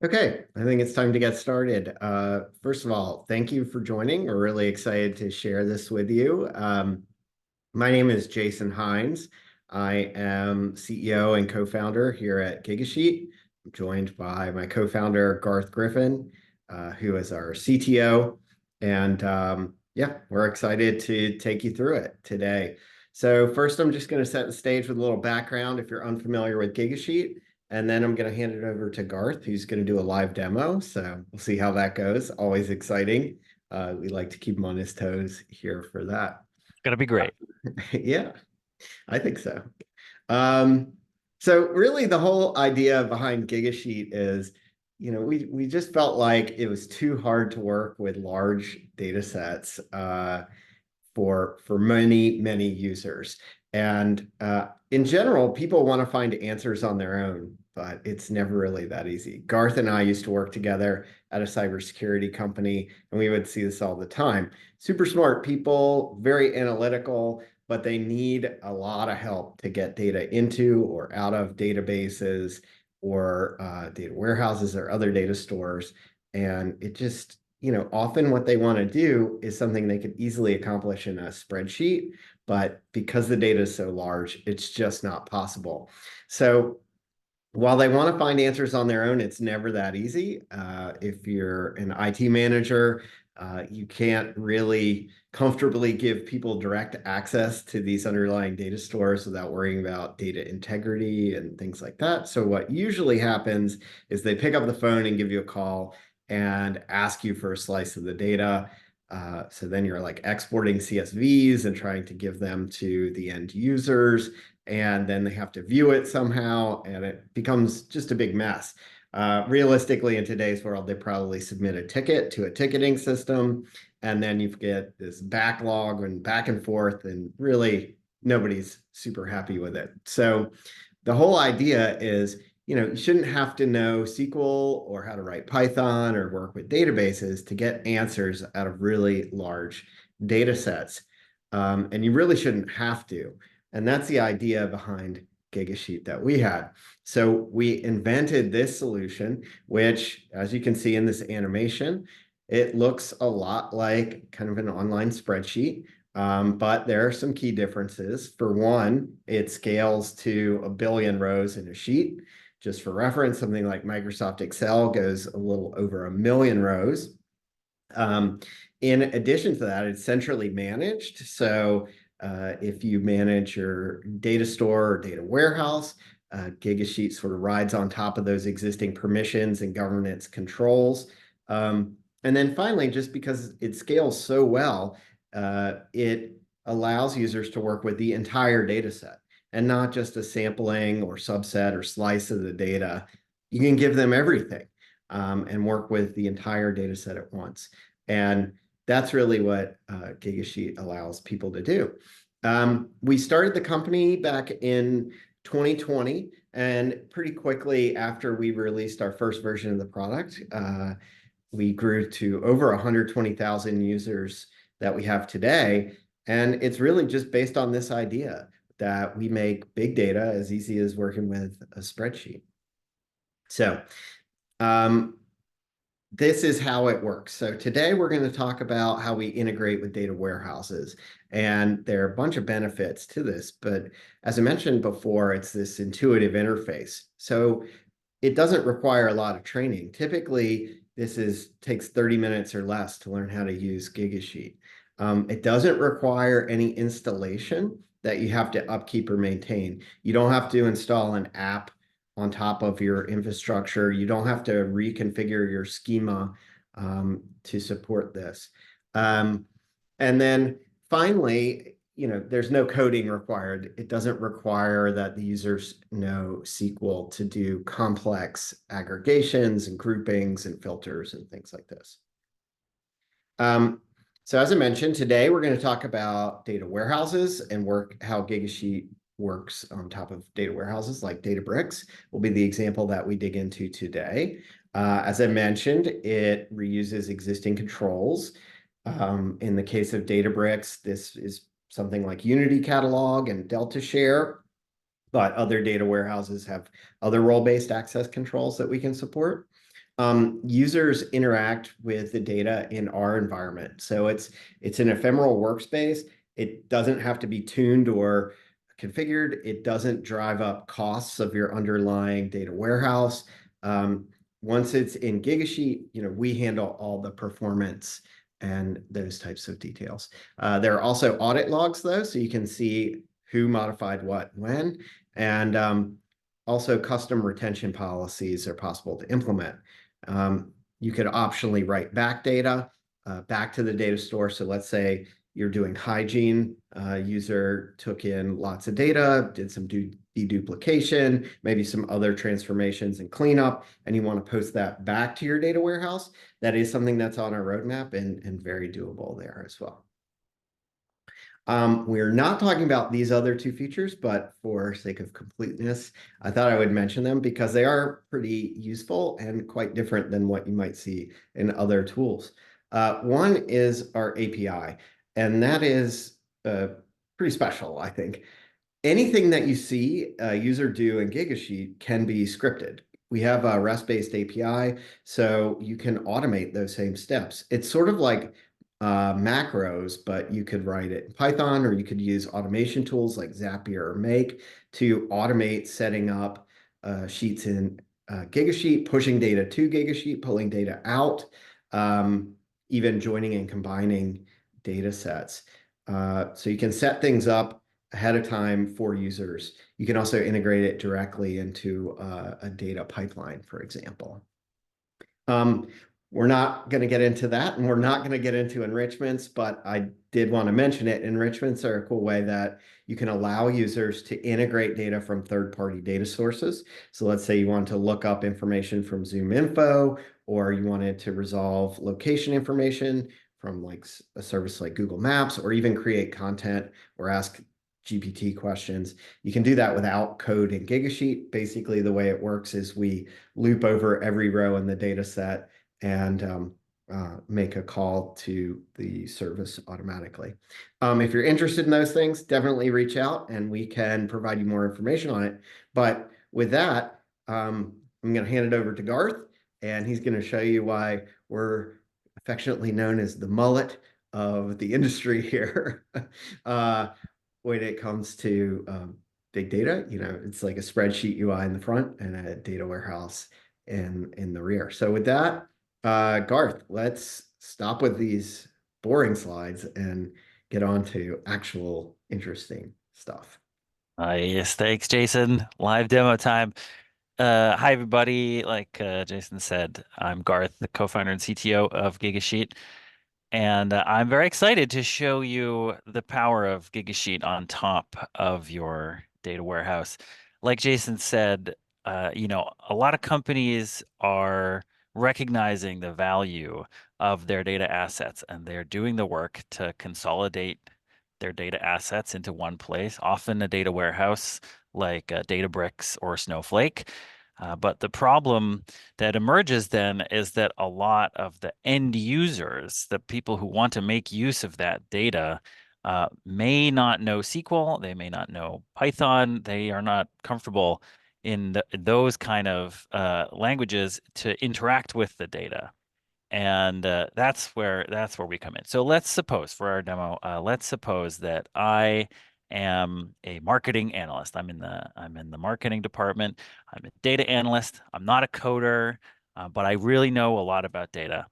Okay, I think it's time to get started. First of all, thank you for joining. We're really excited to share this with you. My name is Jason Hines. I am CEO and co-founder here at Gigasheet. I'm joined by my co-founder, Garth Griffin, who is our CTO. And yeah, we're excited to take you through it today. So first, I'm just going to set the stage with a little background if you're unfamiliar with Gigasheet. And then I'm going to hand it over to Garth, who's going to do a live demo. So we'll see how that goes. Always exciting. We like to keep him on his toes here for that. It's gonna be great. Yeah, I think so. Um, so really the whole idea behind Gigasheet is, we just felt like it was too hard to work with large data sets for many users. And in general, people want to find answers on their own, but it's never really that easy. Garth and I used to work together at a cybersecurity company, and we would see this all the time. Super smart people, very analytical, but they need a lot of help to get data into or out of databases or data warehouses or other data stores. And it just, often what they want to do is something they could easily accomplish in a spreadsheet, but because the data is so large, it's just not possible. So while they want to find answers on their own, it's never that easy. If you're an IT manager, you can't really comfortably give people direct access to these underlying data stores without worrying about data integrity and things like that. So what usually happens is they pick up the phone and give you a call and ask you for a slice of the data. So then you're like exporting CSVs and trying to give them to the end users, and then they have to view it somehow, and it becomes just a big mess. Realistically, in today's world, they probably submit a ticket to a ticketing system, and then you get this backlog and back and forth, and really nobody's super happy with it. So the whole idea is, you shouldn't have to know SQL or how to write Python or work with databases to get answers out of really large data sets. And you really shouldn't have to. And that's the idea behind Gigasheet that we had. So we invented this solution, which, as you can see in this animation, it looks a lot like kind of an online spreadsheet. But there are some key differences. For one, it scales to 1 billion rows in a sheet. Just for reference, something like Microsoft Excel goes a little over 1 million rows. In addition to that, it's centrally managed. So if you manage your data store or data warehouse, Gigasheet sort of rides on top of those existing permissions and governance controls. And then finally, just because it scales so well, it allows users to work with the entire data set and not just a sampling or subset or slice of the data. You can give them everything and work with the entire data set at once. And that's really what Gigasheet allows people to do. We started the company back in 2020, and pretty quickly after we released our first version of the product, we grew to over 120,000 users that we have today. And it's really just based on this idea that we make big data as easy as working with a spreadsheet. So this is how it works. So today we're going to talk about how we integrate with data warehouses. And there are a bunch of benefits to this. But as I mentioned before, it's this intuitive interface. So it doesn't require a lot of training. Typically, takes 30 minutes or less to learn how to use Gigasheet. It doesn't require any installation that you have to upkeep or maintain. You don't have to install an app on top of your infrastructure. You don't have to reconfigure your schema to support this. And then finally, there's no coding required. It doesn't require that the users know SQL to do complex aggregations and groupings and filters and things like this. So as I mentioned, today we're going to talk about data warehouses and how Gigasheet works on top of data warehouses like Databricks will be the example that we dig into today. As I mentioned, it reuses existing controls. In the case of Databricks, this is something like Unity Catalog and Delta Share, but other data warehouses have other role-based access controls that we can support. Users interact with the data in our environment. So it's an ephemeral workspace. It doesn't have to be tuned or configured. It doesn't drive up costs of your underlying data warehouse. Um, Once it's in Gigasheet, we handle all the performance and those types of details. There are also audit logs, though, so you can see who modified what when, and also custom retention policies are possible to implement. You could optionally write back data back to the data store. So let's say you're doing hygiene, user took in lots of data, did some deduplication, maybe some other transformations and cleanup, and you want to post that back to your data warehouse. That is something that's on our roadmap and very doable there as well. We're not talking about these other two features, but for sake of completeness, I thought I would mention them because they are pretty useful and quite different than what you might see in other tools. One is our API, and that is pretty special, I think. Anything that you see a user do in Gigasheet can be scripted. We have a REST-based API, so you can automate those same steps. It's sort of like macros, but you could write it in Python, or you could use automation tools like Zapier or Make to automate setting up sheets in Gigasheet, pushing data to Gigasheet, pulling data out, even joining and combining data sets. So you can set things up ahead of time for users. You can also integrate it directly into a data pipeline, for example. We're not going to get into that, and we're not going to get into enrichments, but I did want to mention it. Enrichments are a cool way that you can allow users to integrate data from third-party data sources. So let's say you want to look up information from Zoom Info, or you wanted to resolve location information from like a service like Google Maps, or even create content or ask GPT questions. You can do that without code in Gigasheet. Basically, the way it works is we loop over every row in the data set and make a call to the service automatically. If you're interested in those things, definitely reach out and we can provide you more information on it. But with that, I'm going to hand it over to Garth, and he's going to show you why we're affectionately known as the mullet of the industry here. When it comes to big data, it's like a spreadsheet UI in the front and a data warehouse in the rear. So with that, Garth, let's stop with these boring slides and get on to actual interesting stuff. Yes, thanks, Jason. Live demo time. Hi, everybody. Like Jason said, I'm Garth, the co-founder and CTO of Gigasheet. And I'm very excited to show you the power of Gigasheet on top of your data warehouse. Like Jason said, a lot of companies are recognizing the value of their data assets, and they're doing the work to consolidate their data assets into one place, often a data warehouse like Databricks or Snowflake. But the problem that emerges then is that a lot of the end users, the people who want to make use of that data, may not know SQL, they may not know Python, they are not comfortable in those kind of languages to interact with the data. And that's where we come in. So let's suppose for our demo, let's suppose that I am a marketing analyst. I'm in the marketing department. I'm a data analyst. I'm not a coder, but I really know a lot about data.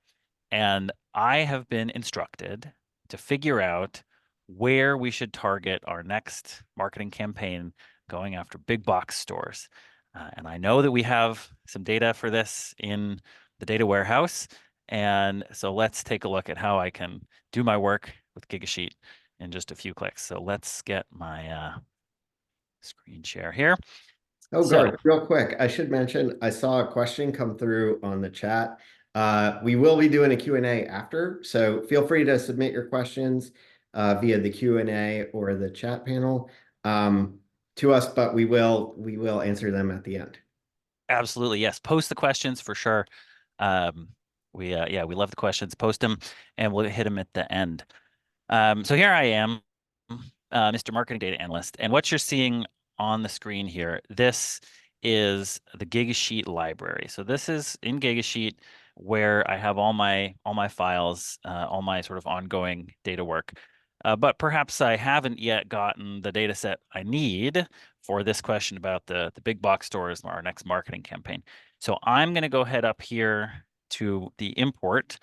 And I have been instructed to figure out where we should target our next marketing campaign going after big box stores. And I know that we have some data for this in the data warehouse. And so let's take a look at how I can do my work with Gigasheet in just a few clicks. So let's get my screen share here. Oh, So Garth, real quick, I should mention I saw a question come through on the chat. We will be doing a Q&A after, so feel free to submit your questions via the Q&A or the chat panel to us, but we will answer them at the end. absolutely, yes. Post the questions for sure. Um, we love the questions. Post them, and we'll hit them at the end. So here I am, Mr. Marketing Data Analyst, and what you're seeing on the screen here, this is the Gigasheet library. So this is in Gigasheet where I have all my files, all my sort of ongoing data work. But perhaps I haven't yet gotten the data set I need for this question about the big box stores, our next marketing campaign. So I'm going to go head up here to the import,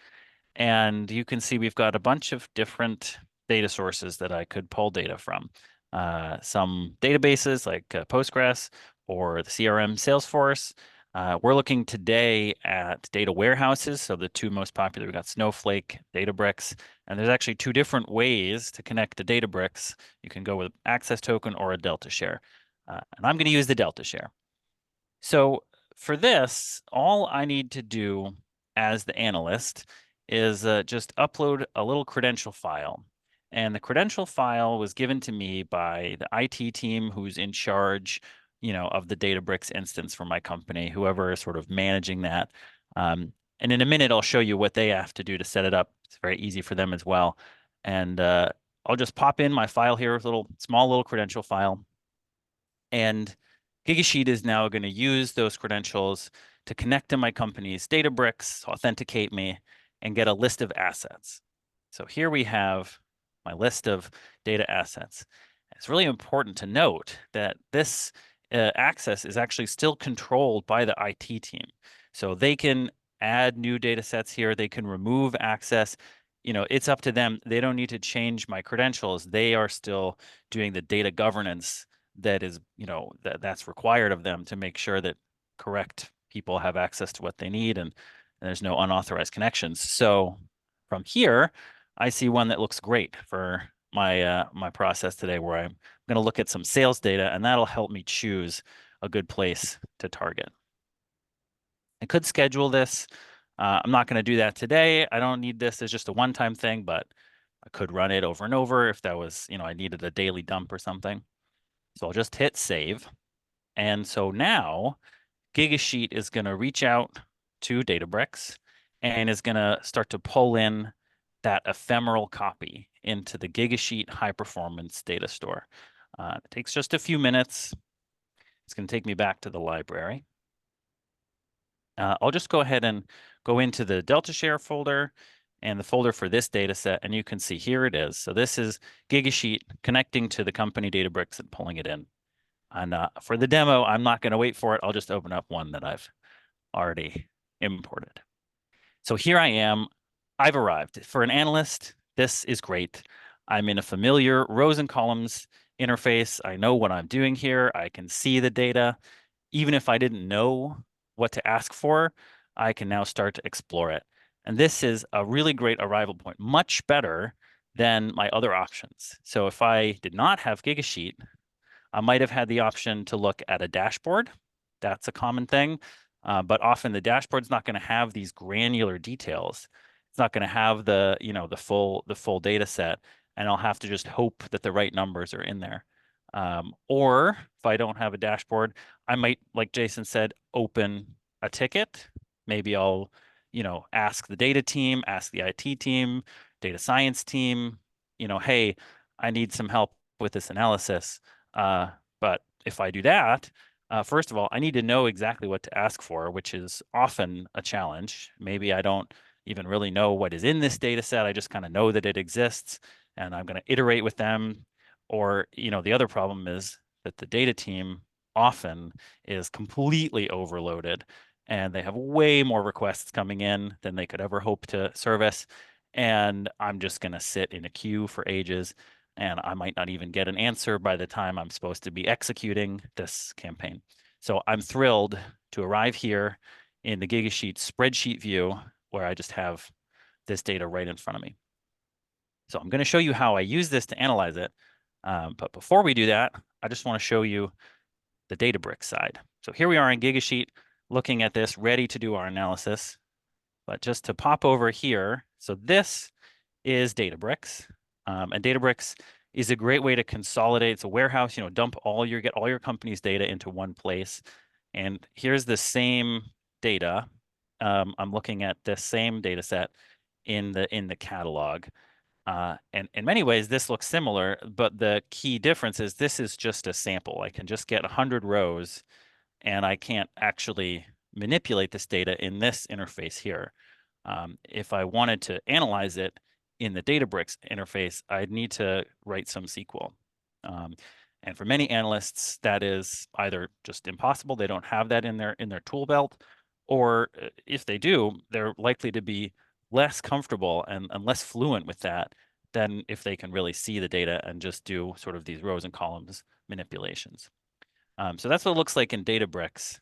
and you can see we've got a bunch of different data sources that I could pull data from. Some databases like Postgres or the CRM Salesforce. We're looking today at data warehouses. So the two most popular, we've got Snowflake, Databricks, and there's actually two different ways to connect to Databricks. You can go with access token or a Delta share. And I'm going to use the Delta share. So for this, all I need to do as the analyst is just upload a little credential file. And the credential file was given to me by the IT team who's in charge, of the Databricks instance for my company, whoever is sort of managing that. And in a minute, I'll show you what they have to do to set it up. It's very easy for them as well. And I'll just pop in my file here, small little credential file. And Gigasheet is now going to use those credentials to connect to my company's Databricks, authenticate me, and get a list of assets. So here we have my list of data assets. It's really important to note that this access is actually still controlled by the IT team. So they can add new data sets here. They can remove access. It's up to them. They don't need to change my credentials. They are still doing the data governance that is, that's required of them to make sure that correct people have access to what they need and there's no unauthorized connections. So from here, I see one that looks great for my process today, where I'm going to look at some sales data, and that'll help me choose a good place to target. I could schedule this. I'm not going to do that today. I don't need this as just a one-time thing, but I could run it over and over if that was, I needed a daily dump or something. So I'll just hit save. And so now Gigasheet is going to reach out to Databricks and is going to start to pull in that ephemeral copy into the Gigasheet high performance data store. It takes just a few minutes. It's going to take me back to the library. I'll just go ahead and go into the Delta Share folder and the folder for this data set, and you can see here it is. So this is Gigasheet connecting to the company Databricks and pulling it in. And for the demo, I'm not going to wait for it. I'll just open up one that I've already imported. So here I am. I've arrived. For an analyst, this is great. I'm in a familiar rows and columns interface. I know what I'm doing here. I can see the data. Even if I didn't know what to ask for, I can now start to explore it. And this is a really great arrival point, much better than my other options. So if I did not have Gigasheet, I might have had the option to look at a dashboard. That's a common thing. But often the dashboard's not going to have these granular details. It's not going to have the full data set, and I'll have to just hope that the right numbers are in there. Or if I don't have a dashboard, I might, like Jason said, open a ticket. Maybe I'll, ask the data team, ask the IT team, data science team, hey, I need some help with this analysis. But if I do that, first of all, I need to know exactly what to ask for, which is often a challenge. Maybe I don't even really know what is in this data set. I just kind of know that it exists, and I'm going to iterate with them. Or, the other problem is that the data team often is completely overloaded, and they have way more requests coming in than they could ever hope to service. And I'm just going to sit in a queue for ages, and I might not even get an answer by the time I'm supposed to be executing this campaign. So I'm thrilled to arrive here in the Gigasheet spreadsheet view, where I just have this data right in front of me. So I'm going to show you how I use this to analyze it. But before we do that, I just want to show you the Databricks side. So here we are in Gigasheet looking at this, ready to do our analysis. But just to pop over here, so this is Databricks. And Databricks is a great way to consolidate. It's a warehouse, dump get all your company's data into one place. And here's the same data. I'm looking at this same data set in the catalog. And in many ways, this looks similar, but the key difference is this is just a sample. I can just get 100 rows and I can't actually manipulate this data in this interface here. If I wanted to analyze it in the Databricks interface, I'd need to write some SQL. And for many analysts, that is either just impossible. They don't have that in their tool belt, or if they do, they're likely to be less comfortable and less fluent with that than if they can really see the data and just do sort of these rows and columns manipulations. So that's what it looks like in Databricks.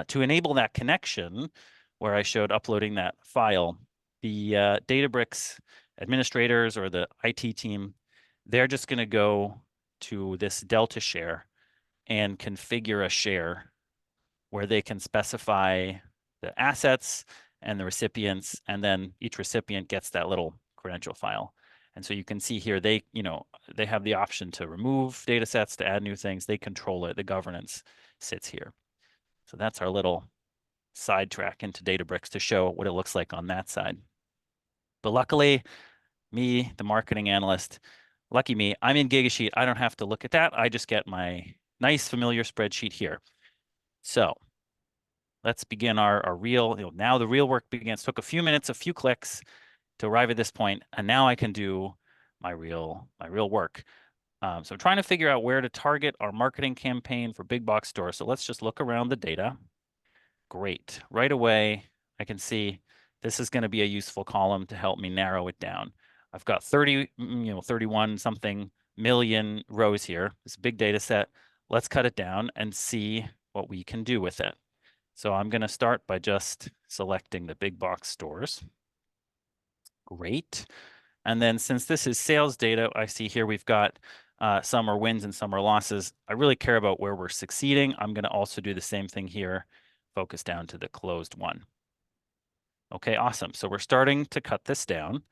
To enable that connection, where I showed uploading that file, the Databricks administrators or the IT team, they're just going to go to this Delta share and configure a share where they can specify the assets and the recipients, and then each recipient gets that little credential file. And so you can see here, they have the option to remove data sets, to add new things. They control it. The governance sits here. So that's our little sidetrack into Databricks to show what it looks like on that side. But luckily, me, the marketing analyst, lucky me, I'm in Gigasheet. I don't have to look at that. I just get my nice familiar spreadsheet here. So let's begin our real, now the real work begins. Took a few minutes, a few clicks to arrive at this point, and now I can do my real work. So I'm trying to figure out where to target our marketing campaign for big box stores. So let's just look around the data. Great. Right away, I can see this is going to be a useful column to help me narrow it down. I've got 31 something million rows here. It's a big data set. Let's cut it down and see what we can do with it. So I'm going to start by just selecting the big box stores. Great. And then since this is sales data, I see here we've got some are wins and some are losses. I really care about where we're succeeding. I'm going to also do the same thing here, focus down to the closed one. Okay, awesome. So we're starting to cut this down.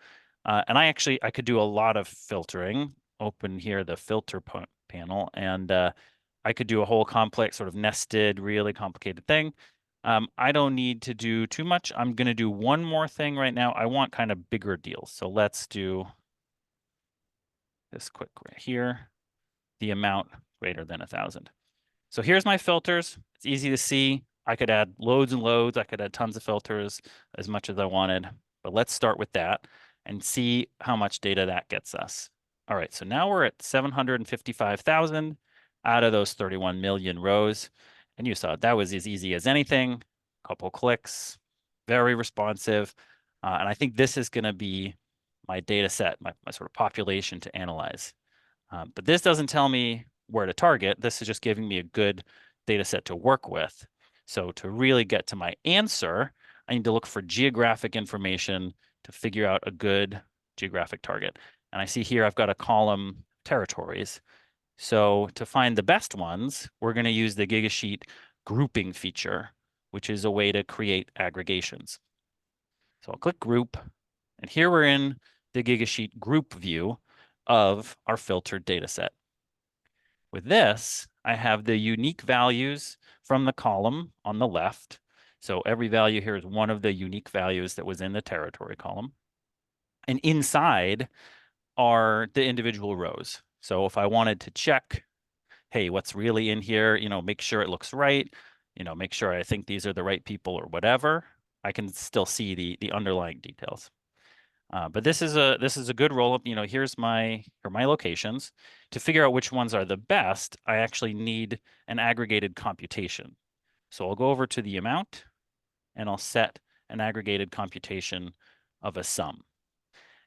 And I could do a lot of filtering. Open here the filter panel, and I could do a whole complex sort of nested, really complicated thing. I don't need to do too much. I'm going to do one more thing right now. I want kind of bigger deals. So let's do this quick right here, the amount greater than 1,000. So here's my filters. It's easy to see. I could add loads and loads. I could add tons of filters, as much as I wanted. But let's start with that and see how much data that gets us. All right, so now we're at 755,000 out of those 31 million rows. And you saw that was as easy as anything. A couple clicks, very responsive. And I think this is going to be my data set, my sort of population to analyze. But this doesn't tell me where to target. This is just giving me a good data set to work with. So to really get to my answer, I need to look for geographic information to figure out a good geographic target. And I see here I've got a column territories. So to find the best ones, we're going to use the Gigasheet grouping feature, which is a way to create aggregations. So I'll click group, and here we're in the Gigasheet group view of our filtered data set. With this, I have the unique values from the column on the left. So every value here is one of the unique values that was in the territory column. And inside are the individual rows. So if I wanted to check, hey, what's really in here, make sure it looks right, make sure I think these are the right people or whatever, I can still see the underlying details. But this is a good roll up. Here are my locations. To figure out which ones are the best, I actually need an aggregated computation. So I'll go over to the amount, and I'll set an aggregated computation of a sum.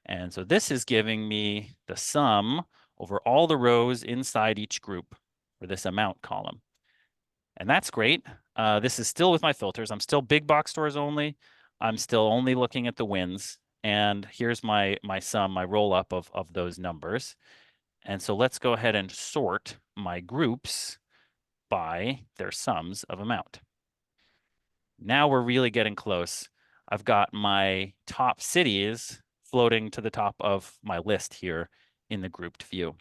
And so this is giving me the sum over all the rows inside each group for this amount column. And that's great. This is still with my filters. I'm still big box stores only. I'm still only looking at the wins. And here's my sum, my roll up of those numbers. And so let's go ahead and sort my groups by their sums of amount. Now we're really getting close. I've got my top cities floating to the top of my list here in the grouped view.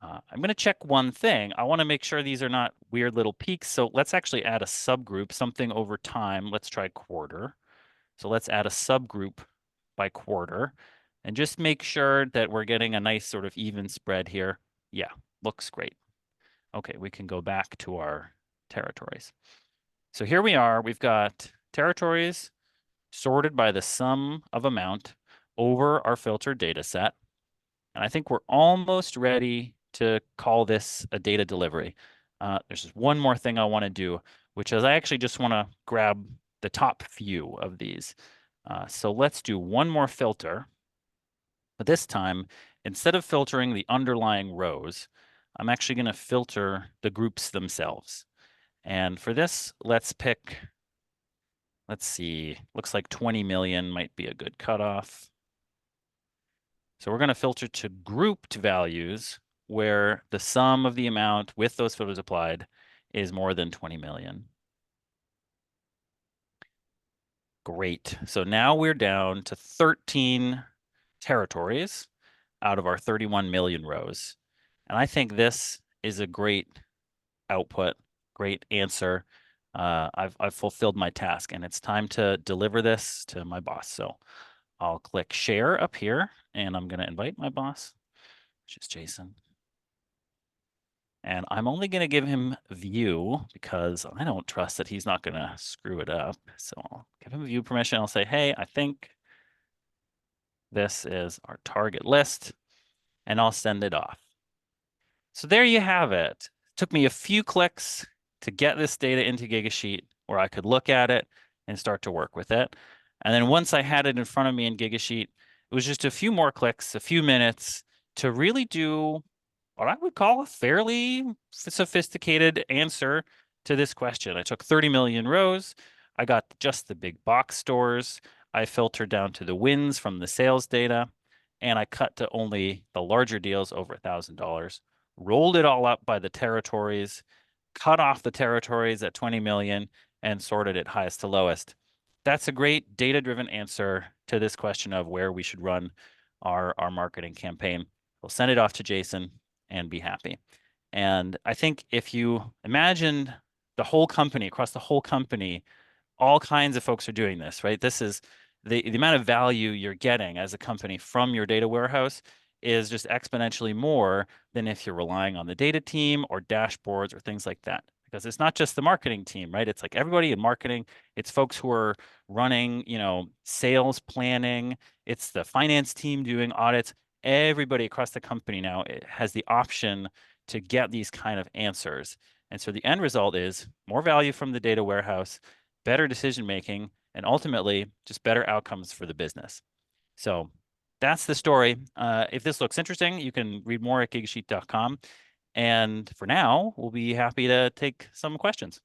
I'm going to check one thing. I want to make sure these are not weird little peaks. So let's actually add a subgroup, something over time. Let's try quarter. So let's add a subgroup by quarter and just make sure that we're getting a nice sort of even spread here. Yeah, looks great. Okay, we can go back to our territories. So here we are. We've got territories sorted by the sum of amount over our filtered data set. And I think we're almost ready to call this a data delivery. There's just one more thing I want to do, which is I actually just want to grab the top few of these. So let's do one more filter. But this time, instead of filtering the underlying rows, I'm actually going to filter the groups themselves. And for this, let's pick, let's see, looks like 20 million might be a good cutoff. So we're going to filter to grouped values where the sum of the amount with those filters applied is more than 20 million. Great. So now we're down to 13 territories out of our 31 million rows. And I think this is a great output, great answer. I've fulfilled my task, and it's time to deliver this to my boss. So I'll click share up here, and I'm going to invite my boss, which is Jason. And I'm only going to give him view because I don't trust that he's not going to screw it up. So I'll give him view permission. I'll say, hey, I think this is our target list, and I'll send it off. So there you have it. Took me a few clicks to get this data into Gigasheet where I could look at it and start to work with it. And then once I had it in front of me in Gigasheet, it was just a few more clicks, a few minutes to really do what I would call a fairly sophisticated answer to this question. I took 30 million rows. I got just the big box stores. I filtered down to the wins from the sales data, and I cut to only the larger deals over $1,000, rolled it all up by the territories, cut off the territories at 20 million, and sorted it highest to lowest. That's a great data-driven answer to this question of where we should run our marketing campaign. We'll send it off to Jason and be happy. And I think if you imagine the whole company, across the whole company, all kinds of folks are doing this, right? This is the amount of value you're getting as a company from your data warehouse is just exponentially more than if you're relying on the data team or dashboards or things like that. Because it's not just the marketing team, right? It's like everybody in marketing, it's folks who are running, sales planning, it's the finance team doing audits. Everybody across the company now has the option to get these kind of answers. And so the end result is more value from the data warehouse, better decision making, and ultimately just better outcomes for the business. So that's the story. If this looks interesting, you can read more at gigasheet.com. And for now, we'll be happy to take some questions.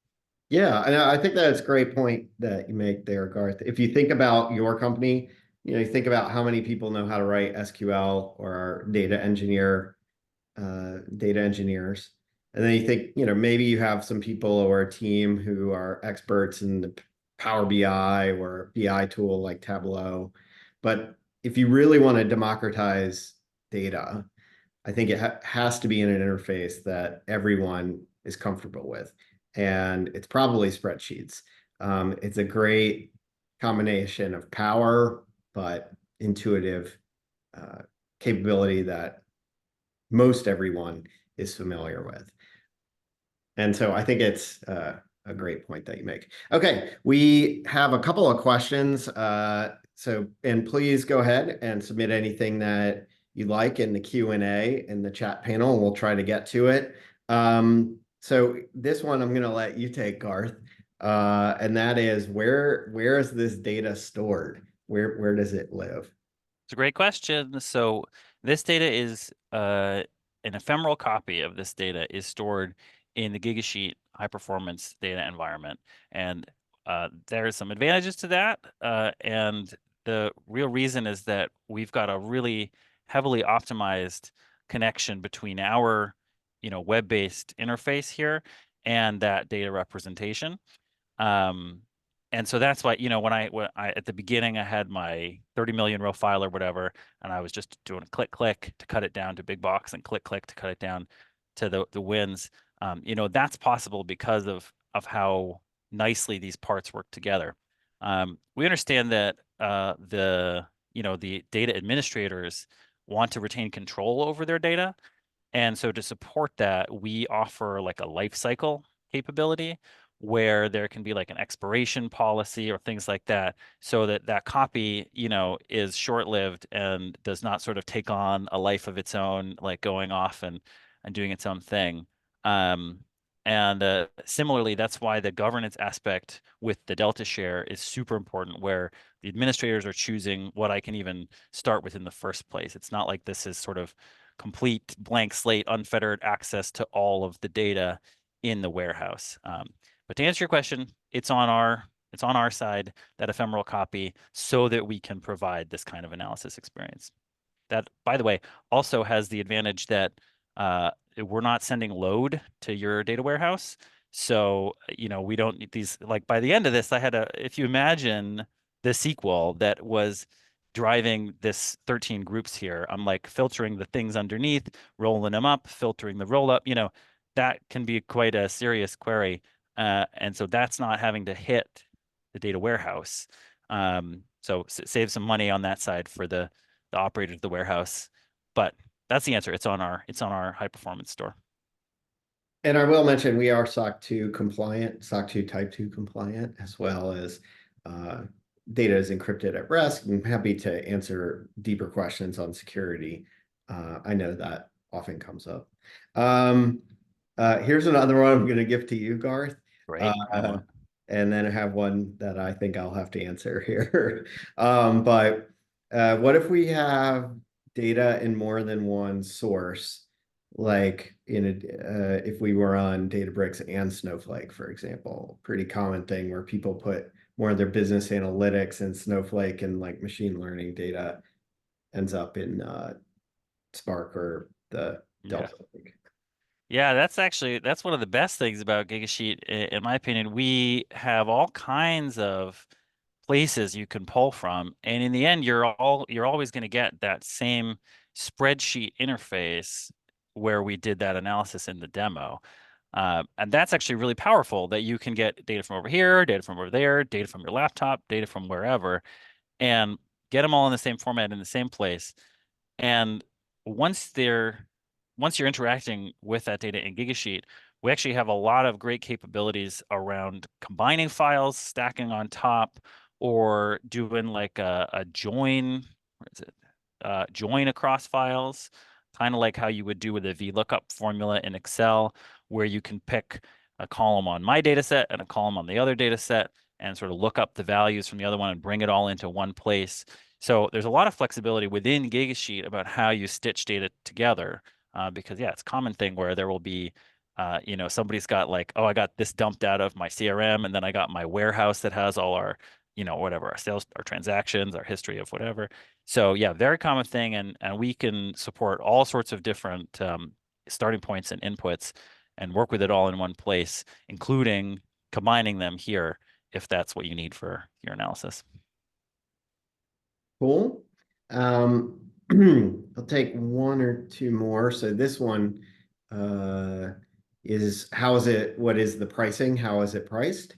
Yeah, and I think that's a great point that you make there, Garth. If you think about your company, you think about how many people know how to write SQL or are data engineers. And then you think, maybe you have some people or a team who are experts in the Power BI or BI tool like Tableau. But if you really want to democratize data, I think it has to be in an interface that everyone is comfortable with. And it's probably spreadsheets. It's a great combination of power, but intuitive capability that most everyone is familiar with. And so I think it's a great point that you make. Okay, we have a couple of questions. And please go ahead and submit anything that you like in the Q&A in the chat panel, and we'll try to get to it. So this one I'm going to let you take, Garth. And that is where is this data stored? Where does it live? It's a great question. So this data is an ephemeral copy of this data is stored in the Gigasheet high performance data environment. And there's some advantages to that. And the real reason is that we've got a really heavily optimized connection between our web-based interface here and that data representation. And so that's why, when I at the beginning I had my 30 million row file or whatever, and I was just doing a click to cut it down to big box and click to cut it down to the wins. That's possible because of how nicely these parts work together. We understand that the data administrators want to retain control over their data. And so to support that, we offer like a life cycle capability where there can be like an expiration policy or things like that, so that that copy, is short-lived and does not sort of take on a life of its own, like going off and doing its own thing. Um, and similarly, that's why the governance aspect with the Delta share is super important, where the administrators are choosing what I can even start with in the first place. It's not like this is sort of complete blank slate, unfettered access to all of the data in the warehouse. But to answer your question, it's on our side, that ephemeral copy, so that we can provide this kind of analysis experience. That, by the way, also has the advantage that we're not sending load to your data warehouse. So, we don't need these, like by the end of this, if you imagine the SQL that was driving this 13 groups here, I'm like filtering the things underneath, rolling them up, filtering the roll up, that can be quite a serious query. And so that's not having to hit the data warehouse. So save some money on that side for the operator of the warehouse. But that's the answer. It's on our high performance store. And I will mention we are SOC 2 compliant, SOC 2 Type 2 compliant, as well as uh, data is encrypted at rest. I'm happy to answer deeper questions on security. I know that often comes up. Here's another one I'm going to give to you, Garth. Great. I Uh, love it. and then I have one that I think I'll have to answer here. But what if we have data in more than one source? Like if we were on Databricks and Snowflake, for example, pretty common thing where people put more of their business analytics in Snowflake, and like machine learning data ends up in Spark or the Yeah. Delta Lake. Yeah, that's one of the best things about Gigasheet, in my opinion. We have all kinds of places you can pull from, and in the end, you're always going to get that same spreadsheet interface where we did that analysis in the demo. And that's actually really powerful, that you can get data from over here, data from over there, data from your laptop, data from wherever, and get them all in the same format in the same place. And once they're once you're interacting with that data in Gigasheet, we actually have a lot of great capabilities around combining files, stacking on top, or doing like a join. Where is it? Join across files, kind of like how you would do with a VLOOKUP formula in Excel, where you can pick a column on my data set and a column on the other data set and sort of look up the values from the other one and bring it all into one place. So there's a lot of flexibility within Gigasheet about how you stitch data together. Because yeah, it's a common thing where there will be, somebody's got like, oh, I got this dumped out of my CRM, and then I got my warehouse that has all our, whatever, our sales, our transactions, our history of whatever. So yeah, very common thing, and we can support all sorts of different starting points and inputs, and work with it all in one place, including combining them here if that's what you need for your analysis. Cool. I'll take one or two more. So this one uh, is what is the pricing? How is it priced?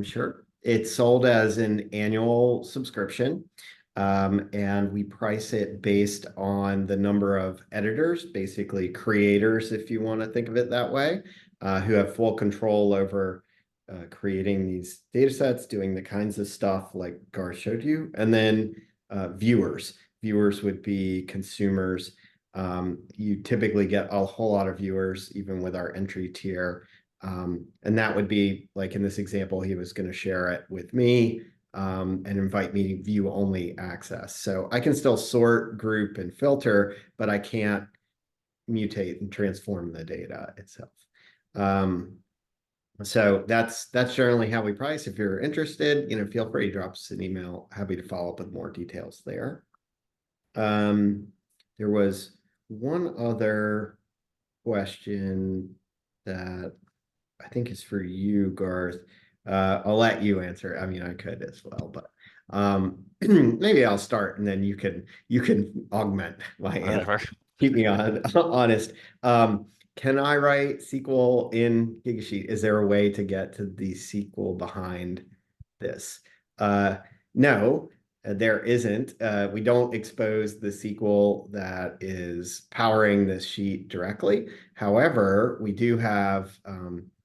Sure. It's sold as an annual subscription. And we price it based on the number of editors, basically creators, if you want to think of it that way, who have full control over creating these data sets, doing the kinds of stuff like Gar showed you, and then viewers. Viewers would be consumers. You typically get a whole lot of viewers, even with our entry tier. And that would be like in this example, he was going to share it with me and invite me view only access. So I can still sort, group, and filter, but I can't mutate and transform the data itself. So that's generally how we price. If you're interested, feel free to drop us an email. Happy to follow up with more details there. There was one other question that I think is for you, Garth. I'll let you answer. I mean, I could as well, but maybe I'll start and then you can augment my answer. Whatever. Keep me honest. Can I write SQL in Gigasheet? Is there a way to get to the SQL behind this? No, there isn't. We don't expose the SQL that is powering this sheet directly. However, we do have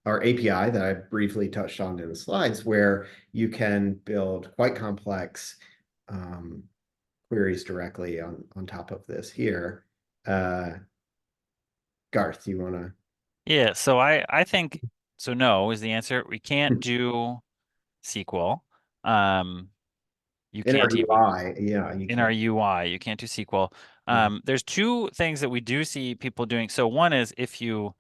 our API that I briefly touched on in the slides, where you can build quite complex queries directly on top of this here. Garth, you want to? Yeah, so I think so no is the answer. We can't do SQL. Um, you In our can't even UI, yeah, you in our can't. UI. You can't do SQL. Mhm. There's two things that we do see people doing. So one is if you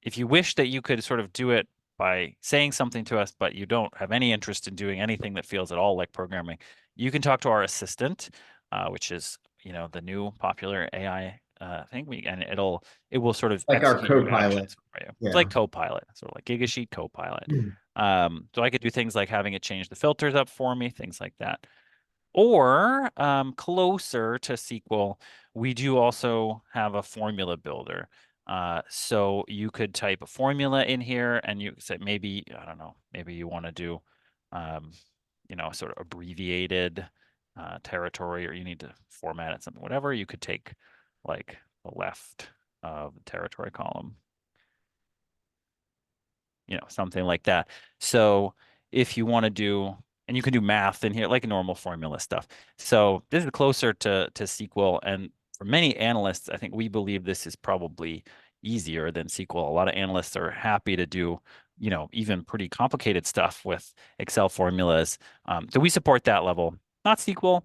wish that you could sort of do it by saying something to us, but you don't have any interest in doing anything that feels at all like programming, you can talk to our assistant, which is, the new popular AI thing. And it will sort of Like our execute your Copilot. actions for you. It's Yeah. like Copilot, sort of like Gigasheet Copilot. Mhm. So I could do things like having it change the filters up for me, things like that. Or closer to SQL, we do also have a formula builder. So you could type a formula in here and you say maybe, I don't know, maybe you want to do, um, sort of abbreviated territory, or you need to format it something, whatever. You could take like the left of the territory column, something like that. So if you want to do, and you can do math in here, like normal formula stuff. So this is closer to SQL. And for many analysts, I think we believe this is probably easier than SQL. A lot of analysts are happy to do, even pretty complicated stuff with Excel formulas. So we support that level, not SQL,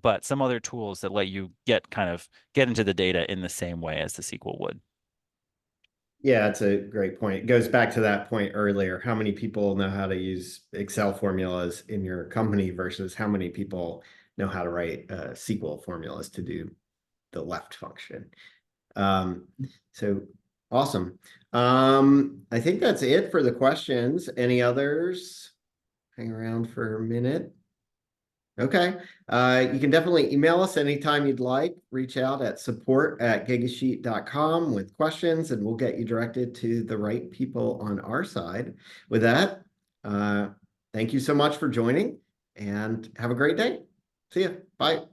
but some other tools that let you get into the data in the same way as the SQL would. Yeah, it's a great point. It goes back to that point earlier. How many people know how to use Excel formulas in your company versus how many people know how to write SQL formulas to do the left function? Um, so awesome. I think that's it for the questions. Any others? Hang around for a minute. Okay. You can definitely email us anytime you'd like. Reach out at support@gigasheet.com with questions, and we'll get you directed to the right people on our side. With that, uh, thank you so much for joining, and have a great day. See ya. Bye.